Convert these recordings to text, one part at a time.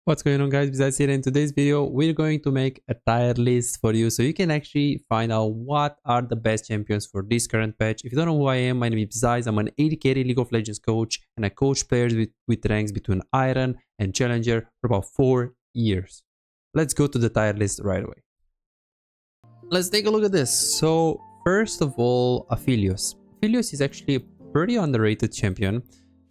What's going on, guys? Besides here, in today's video we're going to make a tier list for you so you can actually find out what are the best champions for this current patch. If you don't know who I am, my name is Besides. I'm an 80 carry League of Legends coach and I coach players with ranks between Iron and Challenger for about 4 years. Let's go to the tier list right away. Let's take a look at this. So first of all, Aphelios. Aphelios is actually a pretty underrated champion.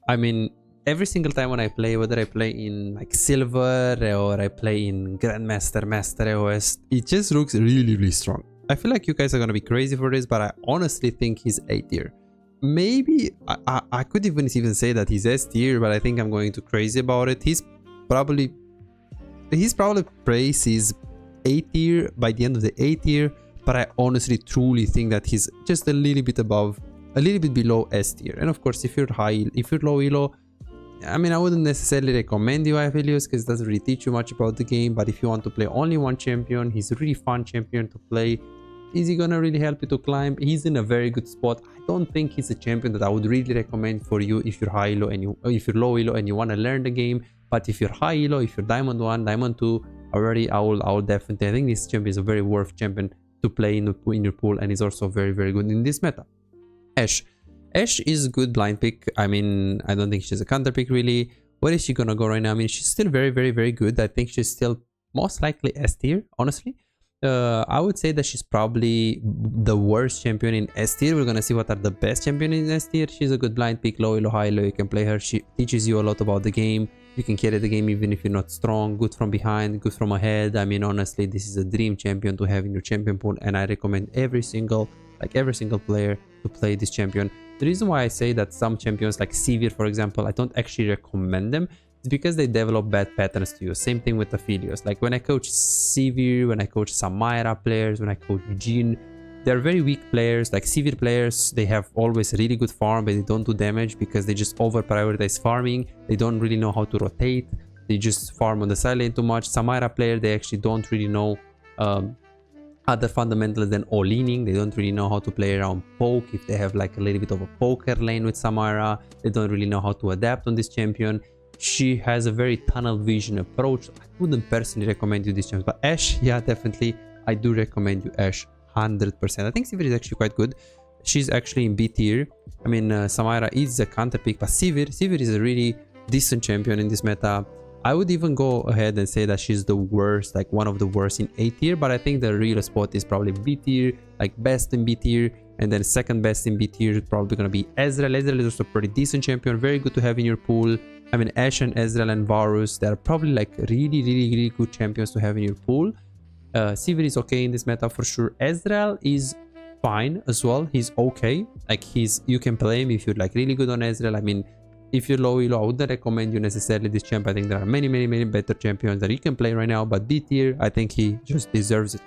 I mean, every single time when I play, whether I play in like Silver or I play in Grandmaster, Master AOS, it just looks really strong. I feel like you guys are gonna be crazy for this, but I honestly think he's A tier. Maybe I could even say that he's S tier, but I think I'm going too crazy about it. He's probably praise is A tier by the end of the A tier, but I honestly truly think that he's just a little bit below S tier. And of course, if you're low elo, I mean, I wouldn't necessarily recommend you Aphelios because it doesn't really teach you much about the game. But if you want to play only one champion, he's a really fun champion to play. Is he gonna really help you to climb? He's in a very good spot. I don't think he's a champion that I would really recommend for you if you're high elo and if you're low elo and you want to learn the game. But if you're high elo, if you're Diamond 1, Diamond 2 already, I will definitely. I think this champion is a very worth champion to play in your pool, and he's also very good in this meta. Ashe. Ashe is a good blind pick. I mean, I don't think she's a counter pick really. Where is she gonna go right now? I mean, she's still very good. I think she's still most likely S tier, honestly. I would say that she's probably the worst champion in S tier. We're gonna see what are the best champion in S tier. She's a good blind pick, low elo, high elo. You can play her. She teaches you a lot about the game. You can carry the game even if you're not strong. Good from behind, good from ahead. I mean, honestly, this is a dream champion to have in your champion pool, and I recommend every single player to play this champion. The reason why I say that some champions like Sivir, for example, I don't actually recommend them is because they develop bad patterns to you. Same thing with Aphelios. Like when I coach Sivir, when I coach Samira players, when I coach Jhin, they're very weak players. Like Sivir players, they have always really good farm, but they don't do damage because they just over prioritize farming. They don't really know how to rotate. They just farm on the side lane too much. Samira player, they actually don't really know other fundamentals than all-leaning. They don't really know how to play around poke. If they have like a little bit of a poker lane with Samira, they don't really know how to adapt on this champion. She has a very tunnel vision approach. I wouldn't personally recommend you this champion, but Ashe, yeah, definitely I do recommend you Ashe 100%. I think Sivir is actually quite good. She's actually in B tier. I mean, Samira is a counter pick, but Sivir is a really decent champion in this meta. I would even go ahead and say that she's the worst, like one of the worst in A tier, but I think the real spot is probably B tier, like best in B tier, and then second best in B tier is probably going to be Ezreal. Ezreal is also a pretty decent champion, very good to have in your pool. I mean, Ashe and Ezreal and Varus, they're probably like really good champions to have in your pool. Sivir is okay in this meta for sure. Ezreal is fine as well. He's okay. Like you can play him if you're like really good on Ezreal. I mean, if you're low elo, I wouldn't recommend you necessarily this champ. I think there are many better champions that you can play right now, but B tier, I think he just deserves it.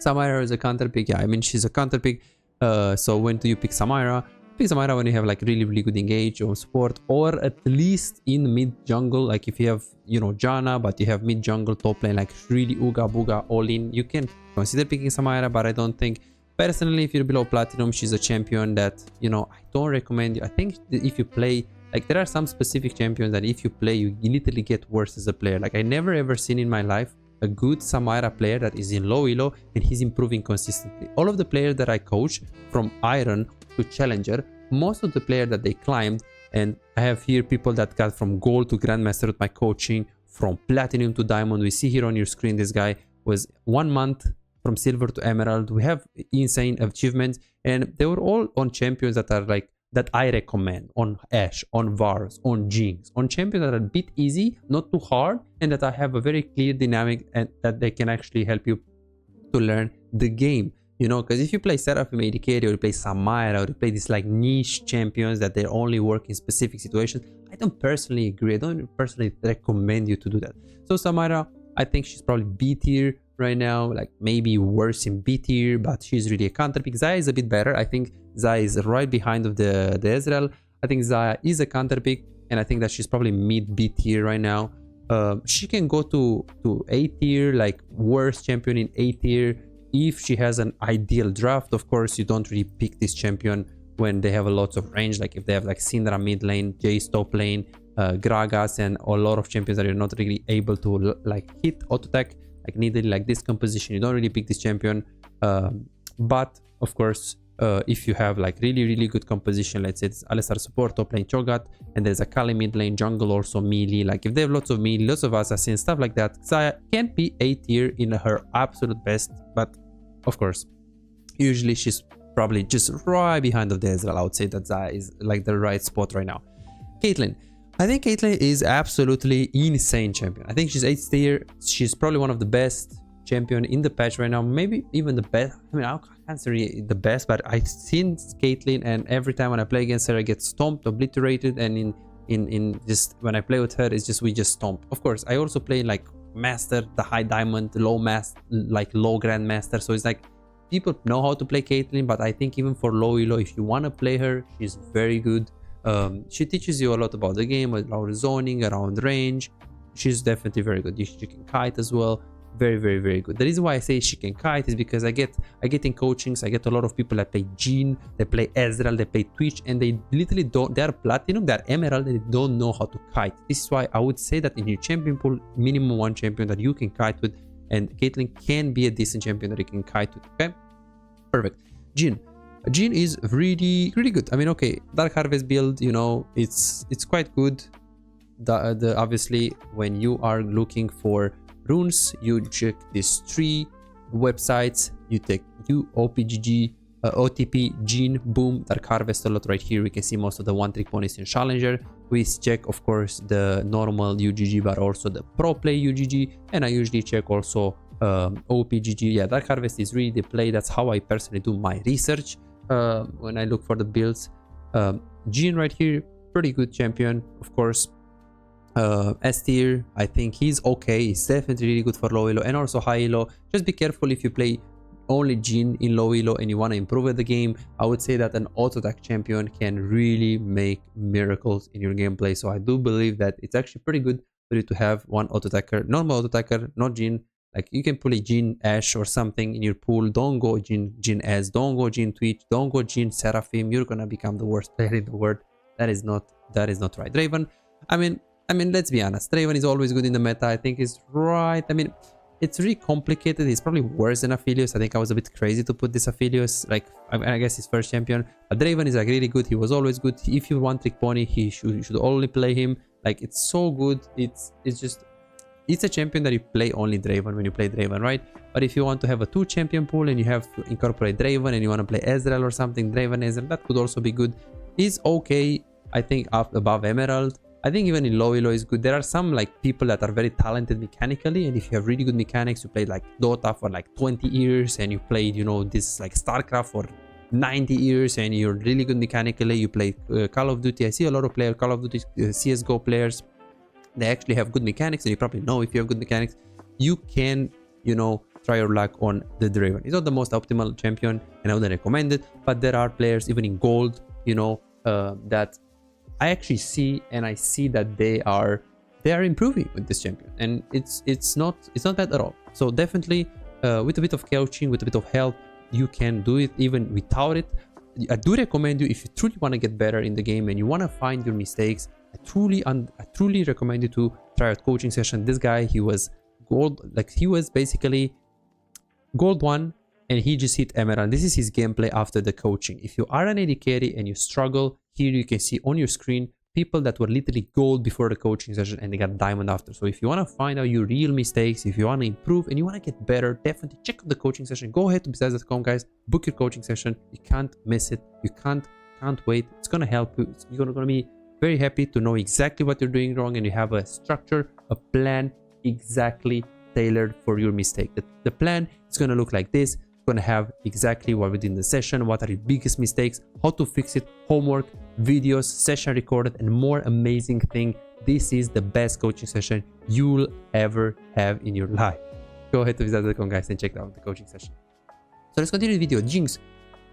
Samira is a counter pick. Yeah, I mean, she's a counter pick. So when do you pick Samira? Pick Samira when you have like really good engage or support, or at least in mid jungle. Like if you have, you know, Janna, but you have mid jungle top lane, like really Uga Booga all in, you can consider picking Samira. But I don't think, personally, if you're below platinum, she's a champion that, you know, I don't recommend you. I think that if you play, like there are some specific champions that if you play, you literally get worse as a player. Like I never ever seen in my life a good Samira player that is in low elo and he's improving consistently. All of the players that I coach from Iron to Challenger, most of the players that they climbed, and I have here people that got from Gold to Grandmaster with my coaching, from Platinum to Diamond. We see here on your screen, this guy was 1 month from Silver to Emerald. We have insane achievements, and they were all on champions that are like, that I recommend, on Ashe, on Varus, on Jinx, on champions that are a bit easy, not too hard, and that I have a very clear dynamic and that they can actually help you to learn the game. You know, because if you play Seraphim AD carry, or you play Samira, or you play these like niche champions that they only work in specific situations, I don't personally agree. I don't personally recommend you to do that. So Samira, I think she's probably B tier right now, like maybe worse in B tier, but she's really a counter pick. Xayah is a bit better. I think Xayah is right behind of the Ezreal. I think Xayah is a counter pick, and I think that she's probably mid B tier right now. She can go to A tier, like worst champion in A tier, if she has an ideal draft. Of course, you don't really pick this champion when they have a lot of range. Like if they have like Syndra mid lane, Jace top lane, Gragas and a lot of champions that you're not really able to like hit auto attack, like needed like this composition, you don't really pick this champion. But of course, if you have like really good composition, let's say it's Alistar support top lane Cho'Gath, and there's a Kali mid lane jungle also melee, like if they have lots of melee, lots of assassins, stuff like that, Xayah can be A tier in her absolute best. But of course, usually she's probably just right behind of the Ezreal. I would say that Xayah is like the right spot right now. Caitlyn, I think Caitlyn is absolutely insane champion. I think she's 8th tier. She's probably one of the best champion in the patch right now, maybe even the best. I mean, I can't say the best, but I've seen Caitlyn, and every time when I play against her, I get stomped, obliterated, and in just when I play with her, it's just we just stomp. Of course, I also play like master, the high diamond, low master, like low grandmaster, so it's like people know how to play Caitlyn. But I think even for low elo, if you want to play her, she's very good. She teaches you a lot about the game, about zoning, around range. She's definitely very good. She can kite as well. Very good. The reason why I say she can kite is because I get in coachings, I get a lot of people that play Jhin, they play Ezreal, they play Twitch, and they literally don't, they are platinum, they are emerald, and they don't know how to kite. This is why I would say that in your champion pool, minimum one champion that you can kite with, and Caitlyn can be a decent champion that you can kite with. Okay, perfect. Jhin is really good. I mean, okay, Dark Harvest build, you know, it's quite good. Obviously when you are looking for runes, you check these 3 websites, you take OPGG, OTP, Jhin, boom, Dark Harvest a lot. Right here we can see most of the one trick ponies in Challenger. We check of course the normal UGG, but also the pro play UGG, and I usually check also OPGG. Yeah, Dark Harvest is really the play. That's how I personally do my research when I look for the builds. Jhin right here, pretty good champion, of course. S tier, I think he's okay. He's definitely really good for low elo and also high elo. Just be careful if you play only Jhin in low elo and you want to improve at the game. I would say that an auto attack champion can really make miracles in your gameplay. So I do believe that it's actually pretty good for you to have one auto attacker, normal auto attacker, not Jhin. Like you can pull a Jhin Ashe or something in your pool. Don't go Jhin Ez, don't go Jhin Twitch, don't go Jhin Seraphim. You're gonna become the worst player in the world. That is not right. Draven, I mean, let's be honest. Draven is always good in the meta. I think he's right. I mean, it's really complicated. He's probably worse than Aphelios. I think I was a bit crazy to put this Aphelios. Like, I guess his first champion. But Draven is like really good. He was always good. If you want trick pony, you should only play him. Like, it's so good. It's a champion that you play only Draven when you play Draven, right? But if you want to have a 2 champion pool and you have to incorporate Draven and you want to play Ezreal or something, Draven Ezreal, that could also be good. He's okay, I think, up above Emerald. I think even in low elo is good. There are some like people that are very talented mechanically, and if you have really good mechanics, you played like Dota for like 20 years and you played, you know, this like StarCraft for 90 years and you're really good mechanically, you play Call of Duty. I see a lot of players, Call of Duty, CSGO players, they actually have good mechanics, and you probably know if you have good mechanics, you can, you know, try your luck on the Draven. It's not the most optimal champion and I wouldn't recommend it, but there are players even in gold, you know, that I actually see, and I see that they are improving with this champion, and it's not bad at all. So definitely with a bit of coaching, with a bit of help, you can do it even without it. I do recommend you, if you truly want to get better in the game and you want to find your mistakes, I truly recommend you to try out coaching session. This guy, he was gold, like he was basically gold 1 and he just hit emerald. This is his gameplay after the coaching. If you are an AD carry and you struggle, here you can see on your screen people that were literally gold before the coaching session and they got diamond after. So if you want to find out your real mistakes, if you want to improve and you want to get better, definitely check out the coaching session. Go ahead to besides.com, guys, book your coaching session. You can't miss it. You can't wait. It's gonna help you. You're gonna be very happy to know exactly what you're doing wrong, and you have a structure, a plan exactly tailored for your mistake. The plan is gonna look like this. Gonna have exactly what we did in the session, what are your biggest mistakes, how to fix it, homework, videos, session recorded, and more amazing thing. This is the best coaching session you'll ever have in your life. Go ahead to visit.com, guys, and check out the coaching session. So let's continue the video. Jinx,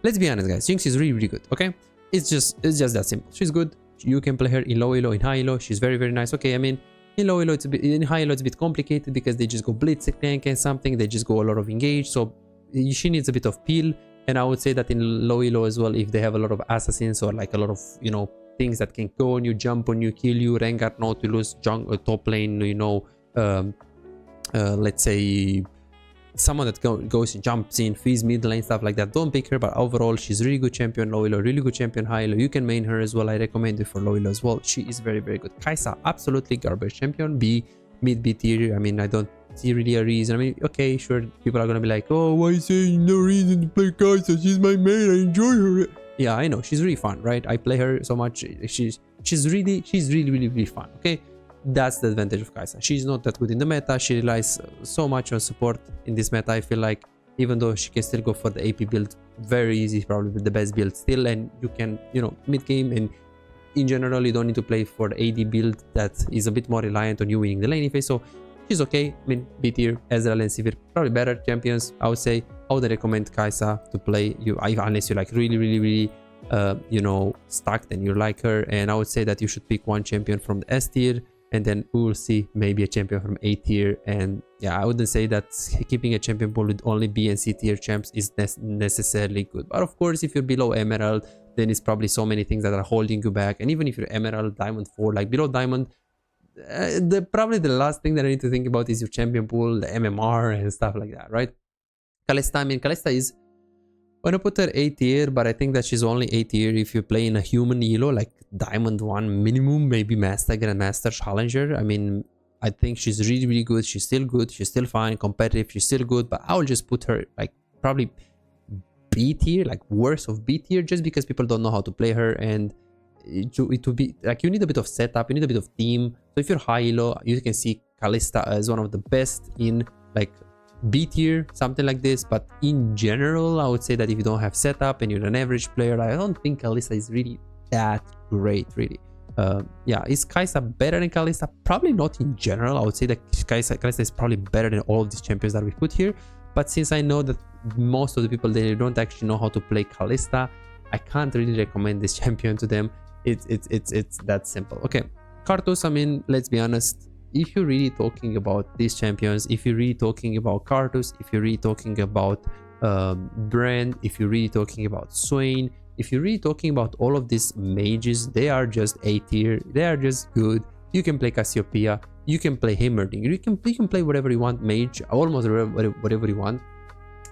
let's be honest, guys, Jinx is really good. Okay, it's just that simple. She's good. You can play her in low elo, in high elo. She's very nice. Okay, I mean, in low elo it's a bit, in high elo it's a bit complicated because they just go blitz tank and something, they just go a lot of engage, so she needs a bit of peel. And I would say that in low elo as well, if they have a lot of assassins or like a lot of, you know, things that can go on you, jump on you, kill you, Rengar, Nautilus, top lane, you know, let's say someone that goes and jumps in, freeze mid lane, stuff like that. Don't pick her, but overall she's really good champion, low elo, really good champion, high elo. You can main her as well. I recommend it for low elo as well. She is very, very good. Kai'Sa, absolutely garbage champion, mid B tier. I mean, I don't see really a reason. I mean, okay, sure, people are gonna be like, oh, why you saying no reason to play Kai'Sa? She's my main, I enjoy her. Yeah, I know, she's really fun, right? I play her so much. She's really fun. Okay, that's the advantage of Kai'Sa. She's not that good in the meta. She relies so much on support in this meta. I feel like, even though she can still go for the AP build, very easy, probably the best build still, and you can, you know, mid game and in general you don't need to play for the AD build that is a bit more reliant on you winning the lane phase. So she's okay. I mean, B tier. Ezreal and Samira, probably better champions, I would say. I would recommend Kai'Sa to play you, unless you like really you know, stacked and you like her. And I would say that you should pick one champion from the S tier, and then we will see maybe a champion from A tier. And yeah, I wouldn't say that keeping a champion pool with only B and C tier champs is necessarily good. But of course, if you're below Emerald, then it's probably so many things that are holding you back. And even if you're Emerald, Diamond 4, like below Diamond, probably the last thing that I need to think about is your champion pool, the MMR and stuff like that, right? Kalista, I mean, Kalista is, I'm gonna put her A tier, but I think that she's only A tier if you play in a human elo, like Diamond 1 minimum, maybe Master, Grandmaster, Challenger. I mean, I think she's really good. She's still good. She's still fine. Competitive. She's still good. But I will just put her like probably B tier, like worse of B tier, just because people don't know how to play her. And it will be like, you need a bit of setup. You need a bit of team. So if you're high elo, you can see Kalista as one of the best in like B tier, something like this. But in general, I would say that if you don't have setup and you're an average player, I don't think Kalista is really that great, really. Yeah, is Kai'Sa better than Kalista? Probably not in general. I would say that Kalista is probably better than all of these champions that we put here. But since I know that most of the people, they don't actually know how to play Kalista, I can't really recommend this champion to them. It's that simple. Okay, Karthus, I mean, let's be honest. If you're really talking about these champions, if you're really talking about Karthus, if you're really talking about Brand, if you're really talking about Swain, if you're really talking about all of these mages, they are just A tier. They are just good. You can play Cassiopeia, you can play Heimerdinger, you can play whatever you want, mage, almost whatever you want.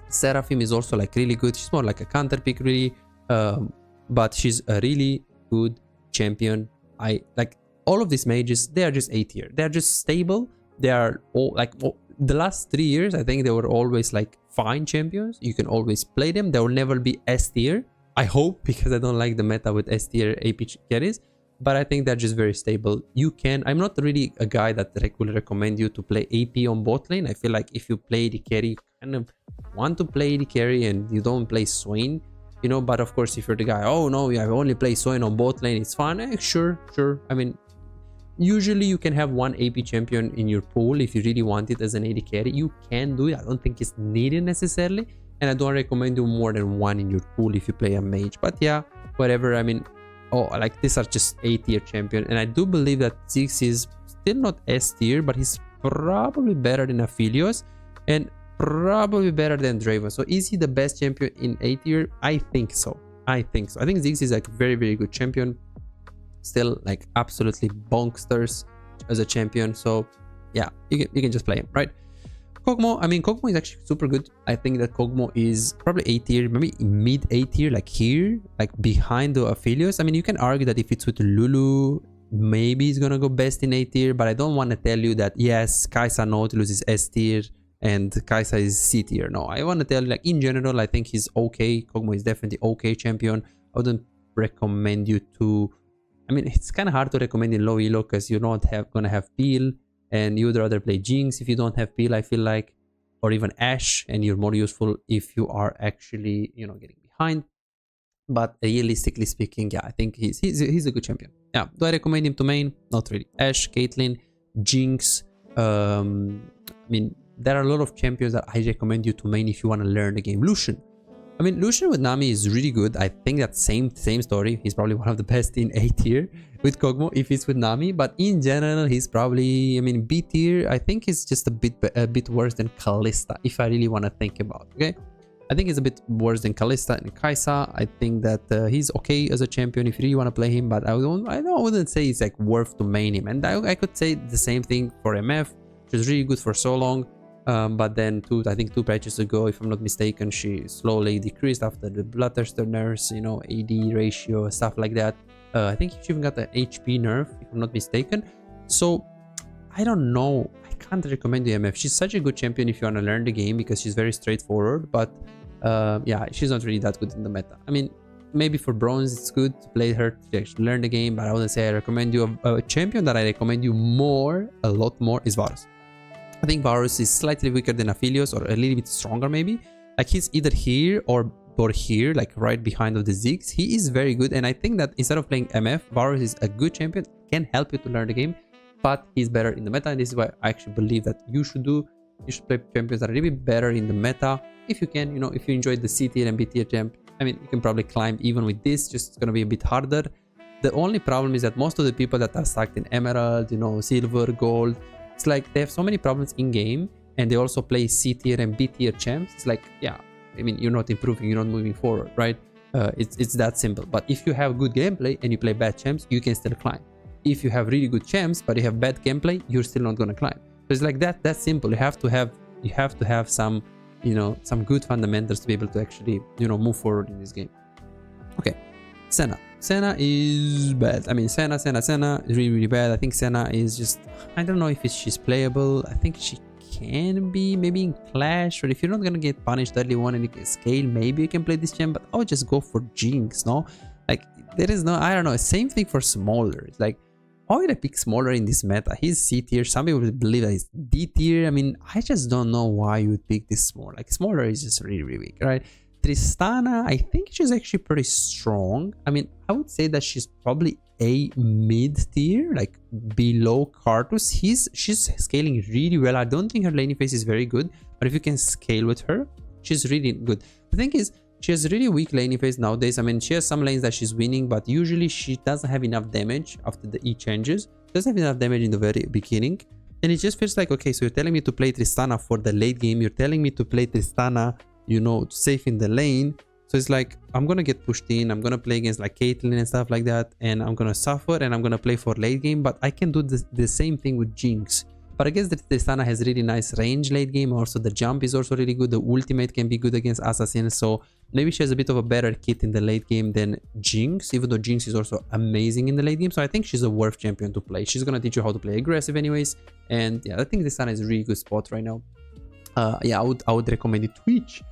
Seraphim is also like really good. She's more like a counter pick, really, but she's a really good champion. I like all of these mages. They are just A tier. They are just stable. They are all like the last 3 years. I think they were always like fine champions. You can always play them. They will never be S tier, I hope, because I don't like the meta with S tier AP carries. But I think they're just very stable. You can, I'm not really a guy that will recommend you to play AP on bot lane. I feel like if you play the carry, you kind of want to play the carry and you don't play Swain, you know. But of course, if you're the guy, oh no, I only play Swain on bot lane, it's fun. Sure. I mean, usually you can have one AP champion in your pool if you really want it as an AD carry. You can do it. I don't think it's needed necessarily. And I don't recommend you more than one in your pool if you play a mage. But yeah, whatever. I mean, like these are just A tier champion. And I do believe that Ziggs is still not S tier, but he's probably better than Aphelios and probably better than Draven. So is he the best champion in A tier? I think so. I think Ziggs is like a very, very good champion. Still like absolutely bonksters as a champion. So yeah, you can just play him, right? Kog'Maw, I mean, Kog'Maw is actually super good. I think that Kog'Maw is probably A tier, maybe mid A tier, like here, like behind the Aphelios. I mean, you can argue that if it's with Lulu, maybe he's gonna go best in A tier, but I don't want to tell you that, yes, Kai'Sa Nautilus is S tier and Kai'Sa is C tier. No, I want to tell you, like, in general, I think he's okay. Kog'Maw is definitely okay champion. I wouldn't recommend you to, I mean, it's kind of hard to recommend in low elo because you're not gonna have peel. And you would rather play Jinx if you don't have peel, I feel like, or even Ashe, and you're more useful if you are actually, you know, getting behind. But realistically speaking, yeah, I think he's a good champion. Yeah, do I recommend him to main? Not really. Ashe, Caitlyn, Jinx. I mean, there are a lot of champions that I recommend you to main if you want to learn the game. Lucian. I mean, Lucian with Nami is really good. I think that same story. He's probably one of the best in A tier with Kog'Maw if it's with Nami. But in general, he's probably, I mean, B tier. I think he's just a bit worse than Kalista if I really want to think about. Okay. I think he's a bit worse than Kalista and Kai'Sa. I think that he's okay as a champion if you really want to play him, but I wouldn't say it's like worth to main him. And I could say the same thing for MF, which is really good for so long. But then I think 2 patches ago, if I'm not mistaken, she slowly decreased after the Bloodthirster nerfs, you know, AD ratio, stuff like that. I think she even got an HP nerf, if I'm not mistaken. So I don't know. I can't recommend you MF. She's such a good champion if you want to learn the game because she's very straightforward. But yeah, she's not really that good in the meta. I mean, maybe for bronze it's good to play her to actually learn the game, but I wouldn't say I recommend you. A champion that I recommend you a lot more, is Varus. I think Varus is slightly weaker than Aphelios, or a little bit stronger maybe. Like he's either here or here, like right behind of the Ziggs. He is very good, and I think that instead of playing MF, Varus is a good champion, can help you to learn the game, but he's better in the meta, and this is why I actually believe that you should play champions that are a little bit better in the meta. If you can, you know, if you enjoyed the C tier and B tier champ, I mean, you can probably climb even with this, just it's gonna be a bit harder. The only problem is that most of the people that are stuck in Emerald, you know, Silver, Gold, it's like they have so many problems in game, and they also play C tier and B tier champs. It's like, yeah, I mean, you're not improving, you're not moving forward, right? It's that simple. But if you have good gameplay and you play bad champs, you can still climb. If you have really good champs but you have bad gameplay, you're still not gonna climb. So it's like that simple. You have to have some, you know, some good fundamentals to be able to actually, you know, move forward in this game. Okay, Senna is bad. I mean, Senna is really bad. I think Senna is just, I don't know if she's playable. I think she can be maybe in Clash, or if you're not gonna get punished early on and you can scale, maybe you can play this champ, but I would just go for Jinx, no? Like, there is no, I don't know, same thing for Smaller. It's like, why would I pick Smaller in this meta? He's C tier. Some people believe that he's D tier. I mean, I just don't know why you would pick this Smaller. Like, Smaller is just really weak, right? Tristana, I think she's actually pretty strong. I mean, I would say that she's probably a mid tier, like below Karthus. She's scaling really well. I don't think her laning phase is very good, but if you can scale with her, she's really good. The thing is, she has really weak laning phase nowadays. I mean, she has some lanes that she's winning, but usually she doesn't have enough damage after the E changes. She doesn't have enough damage in the very beginning. And it just feels like, okay, so you're telling me to play Tristana for the late game. You're telling me to play Tristana, you know, safe in the lane. So it's like, I'm gonna get pushed in. I'm gonna play against like Caitlyn and stuff like that. And I'm gonna suffer and I'm gonna play for late game. But I can do the same thing with Jinx. But I guess that Tristana has really nice range late game. Also, the jump is also really good. The ultimate can be good against assassins. So maybe she has a bit of a better kit in the late game than Jinx, even though Jinx is also amazing in the late game. So I think she's a worth champion to play. She's gonna teach you how to play aggressive anyways. And yeah, I think Tristana is a really good spot right now. Yeah, I would recommend it. Twitch,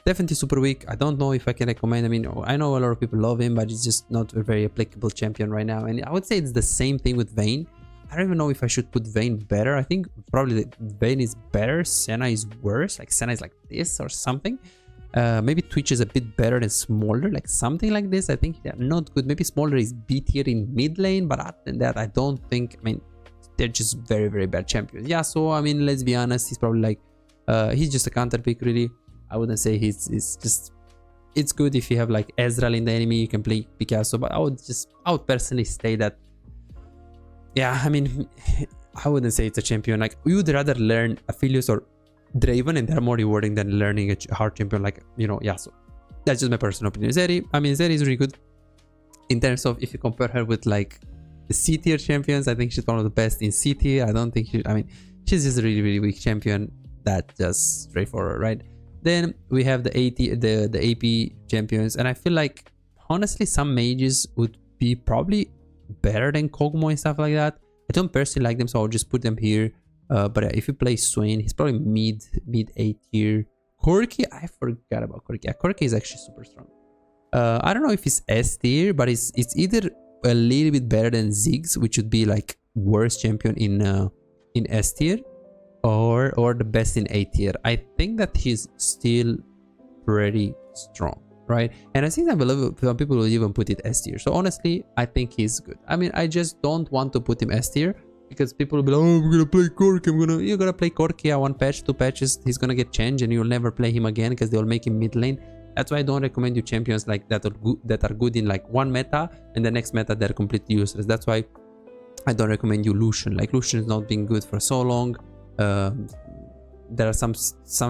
definitely super weak. I don't know if I can recommend. I mean, I know a lot of people love him, but it's just not a very applicable champion right now. And I would say it's the same thing with Vayne. I don't even know if I should put Vayne better. I think probably Vayne is better. Senna is worse. Like Senna is like this or something. Maybe Twitch is a bit better than Smaller, like something like this. I think they're not good. Maybe Smaller is B tier in mid lane, but other than that, I don't think. I mean, they're just very bad champions. Yeah, so I mean, let's be honest. He's probably like, he's just a counter pick really. I wouldn't say he's just. It's good if you have like Ezreal in the enemy, you can play Picasso, but I would personally say that. Yeah, I mean, I wouldn't say it's a champion. Like, you would rather learn Aphelios or Draven, and they're more rewarding than learning a hard champion like, you know, Yasuo. That's just my personal opinion. Zeri, I mean, Zeri is really good in terms of if you compare her with like the C tier champions. I think she's one of the best in C tier. I don't think I mean, she's just a really weak champion. That's just straightforward, right? Then we have the AP champions, and I feel like honestly some mages would be probably better than Kog'Maw and stuff like that. I don't personally like them, so I'll just put them here. But if you play Swain, he's probably mid A tier. Corki, I forgot about Corki. Yeah, Corki is actually super strong. I don't know if he's S tier, but it's either a little bit better than Ziggs, which would be like worst champion in S tier, or the best in A tier. I think that he's still pretty strong, right? And I think that some people will even put it S tier. So honestly, I think he's good. I mean, I just don't want to put him S tier because people will be like, oh, I'm gonna play Corki. You're gonna play Corki at 1 patch, 2 patches. He's gonna get changed, and you'll never play him again because they'll make him mid lane. That's why I don't recommend you champions like that are good in like one meta, and the next meta they're completely useless. That's why I don't recommend you Lucian. Like, Lucian is not been good for so long. there are some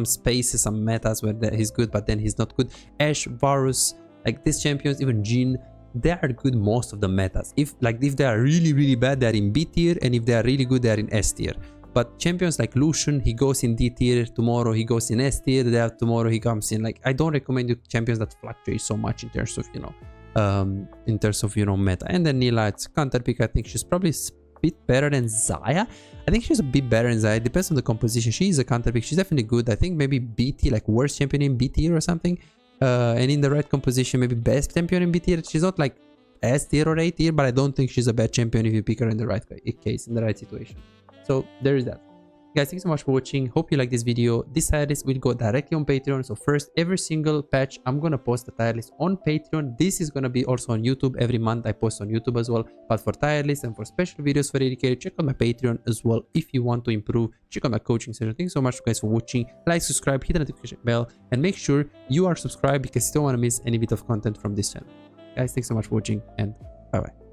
spaces, some metas where he's good, but then he's not good. Ashe, Varus, like these champions, even Jhin, they are good most of the metas. If they are really bad, they're in B tier, and if they are really good, they are in S tier. But champions like Lucian, he goes in D tier, tomorrow he goes in S tier, tomorrow he comes in. Like, I don't recommend you champions that fluctuate so much in terms of, you know, meta. And then Nila, it's counter pick. I think she's probably a bit better than Zaya. I think she's a bit better than Zaya. Depends on the composition. She is a counter pick. She's definitely good. I think maybe BT, like worst champion in B tier or something. And in the right composition, maybe best champion in B tier. She's not like S tier or A tier, but I don't think she's a bad champion if you pick her in the right case, in the right situation. So there is that. Guys, thanks so much for watching. Hope you like this video. This tier list will go directly on Patreon. So first, every single patch, I'm gonna post the tier list on Patreon. This is gonna be also on YouTube. Every month I post on YouTube as well. But for tier lists and for special videos for dedicated, check out my Patreon as well. If you want to improve, check out my coaching session. Thanks so much guys for watching. Like, subscribe, hit the notification bell, and make sure you are subscribed because you don't want to miss any bit of content from this channel. Guys, thanks so much for watching, and bye bye.